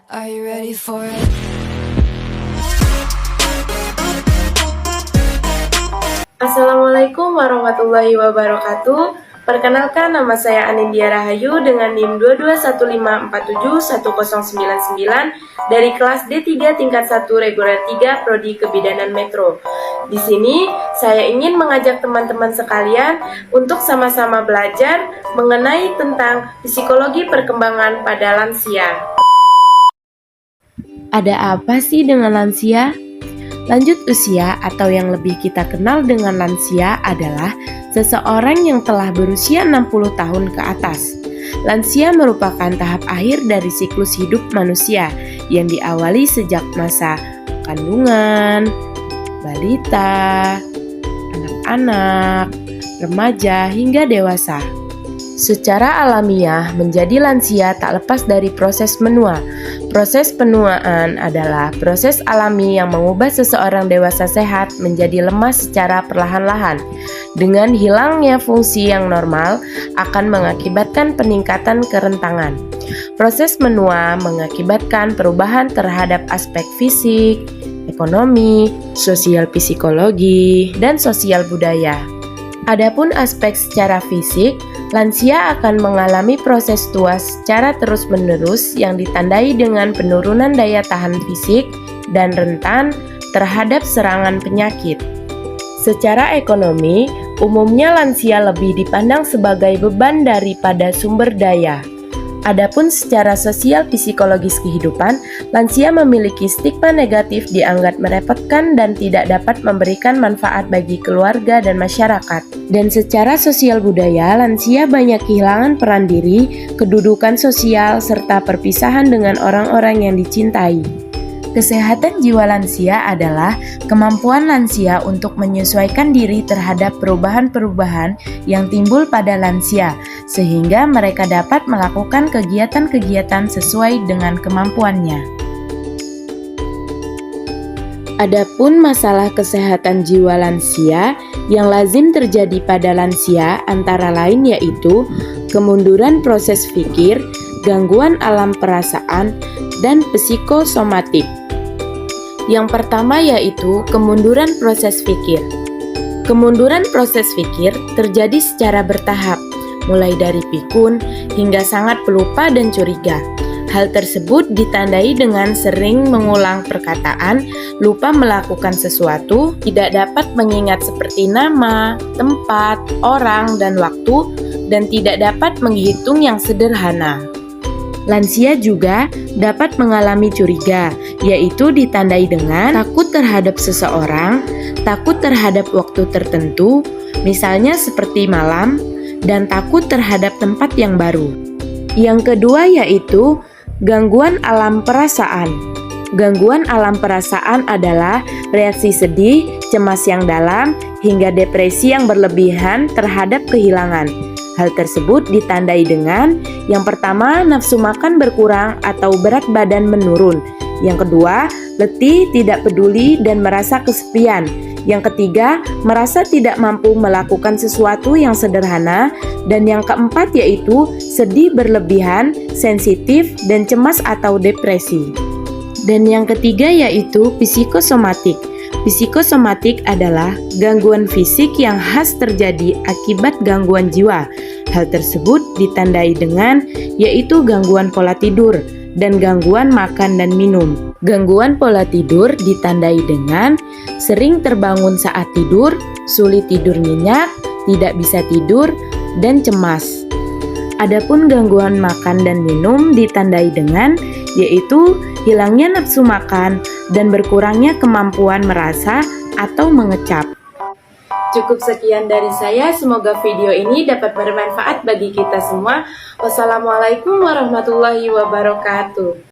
Are you ready for it? Assalamualaikum warahmatullahi wabarakatuh. Perkenalkan, nama saya Anindya Rahayu dengan NIM 221547199 dari kelas D3 tingkat 1 reguler 3 Prodi Kebidanan Metro. Di sini saya ingin mengajak teman-teman sekalian untuk sama-sama belajar mengenai tentang psikologi perkembangan pada lansia. Ada apa sih dengan lansia? Lanjut usia atau yang lebih kita kenal dengan lansia adalah seseorang yang telah berusia 60 tahun ke atas. Lansia merupakan tahap akhir dari siklus hidup manusia yang diawali sejak masa kandungan, balita, anak-anak, remaja hingga dewasa. Secara alamiah, menjadi lansia tak lepas dari proses menua. Proses penuaan adalah proses alami yang mengubah seseorang dewasa sehat menjadi lemah secara perlahan-lahan. Dengan hilangnya fungsi yang normal akan mengakibatkan peningkatan kerentangan. Proses menua mengakibatkan perubahan terhadap aspek fisik, ekonomi, sosial psikologi, dan sosial budaya. Adapun aspek secara fisik, lansia akan mengalami proses tua secara terus-menerus yang ditandai dengan penurunan daya tahan fisik dan rentan terhadap serangan penyakit. Secara ekonomi, umumnya lansia lebih dipandang sebagai beban daripada sumber daya. Adapun secara sosial psikologis kehidupan, lansia memiliki stigma negatif dianggap merepotkan dan tidak dapat memberikan manfaat bagi keluarga dan masyarakat. Dan secara sosial budaya, lansia banyak kehilangan peran diri, kedudukan sosial, serta perpisahan dengan orang-orang yang dicintai. Kesehatan jiwa lansia adalah kemampuan lansia untuk menyesuaikan diri terhadap perubahan-perubahan yang timbul pada lansia, sehingga mereka dapat melakukan kegiatan-kegiatan sesuai dengan kemampuannya. Adapun masalah kesehatan jiwa lansia yang lazim terjadi pada lansia antara lain yaitu kemunduran proses pikir, gangguan alam perasaan, dan psikosomatik. Yang pertama yaitu kemunduran proses pikir. Kemunduran proses pikir terjadi secara bertahap, mulai dari pikun hingga sangat pelupa dan curiga. Hal tersebut ditandai dengan sering mengulang perkataan, lupa melakukan sesuatu, tidak dapat mengingat seperti nama, tempat, orang, dan waktu, dan tidak dapat menghitung yang sederhana. Lansia juga dapat mengalami curiga, yaitu ditandai dengan takut terhadap seseorang, takut terhadap waktu tertentu, misalnya seperti malam, dan takut terhadap tempat yang baru. Yang kedua yaitu gangguan alam perasaan. Gangguan alam perasaan adalah reaksi sedih, cemas yang dalam, hingga depresi yang berlebihan terhadap kehilangan. Hal tersebut ditandai dengan yang pertama, nafsu makan berkurang atau berat badan menurun. Yang kedua, letih, tidak peduli, dan merasa kesepian. Yang ketiga, merasa tidak mampu melakukan sesuatu yang sederhana. Dan yang keempat yaitu sedih berlebihan, sensitif, dan cemas atau depresi. Dan yang ketiga yaitu psikosomatik. Psikosomatik adalah gangguan fisik yang khas terjadi akibat gangguan jiwa. Hal tersebut ditandai dengan yaitu gangguan pola tidur dan gangguan makan dan minum. Gangguan pola tidur ditandai dengan sering terbangun saat tidur, sulit tidur nyenyak, tidak bisa tidur, dan cemas. Adapun gangguan makan dan minum ditandai dengan yaitu hilangnya nafsu makan dan berkurangnya kemampuan merasa atau mengecap. Cukup sekian dari saya, semoga video ini dapat bermanfaat bagi kita semua. Wassalamualaikum warahmatullahi wabarakatuh.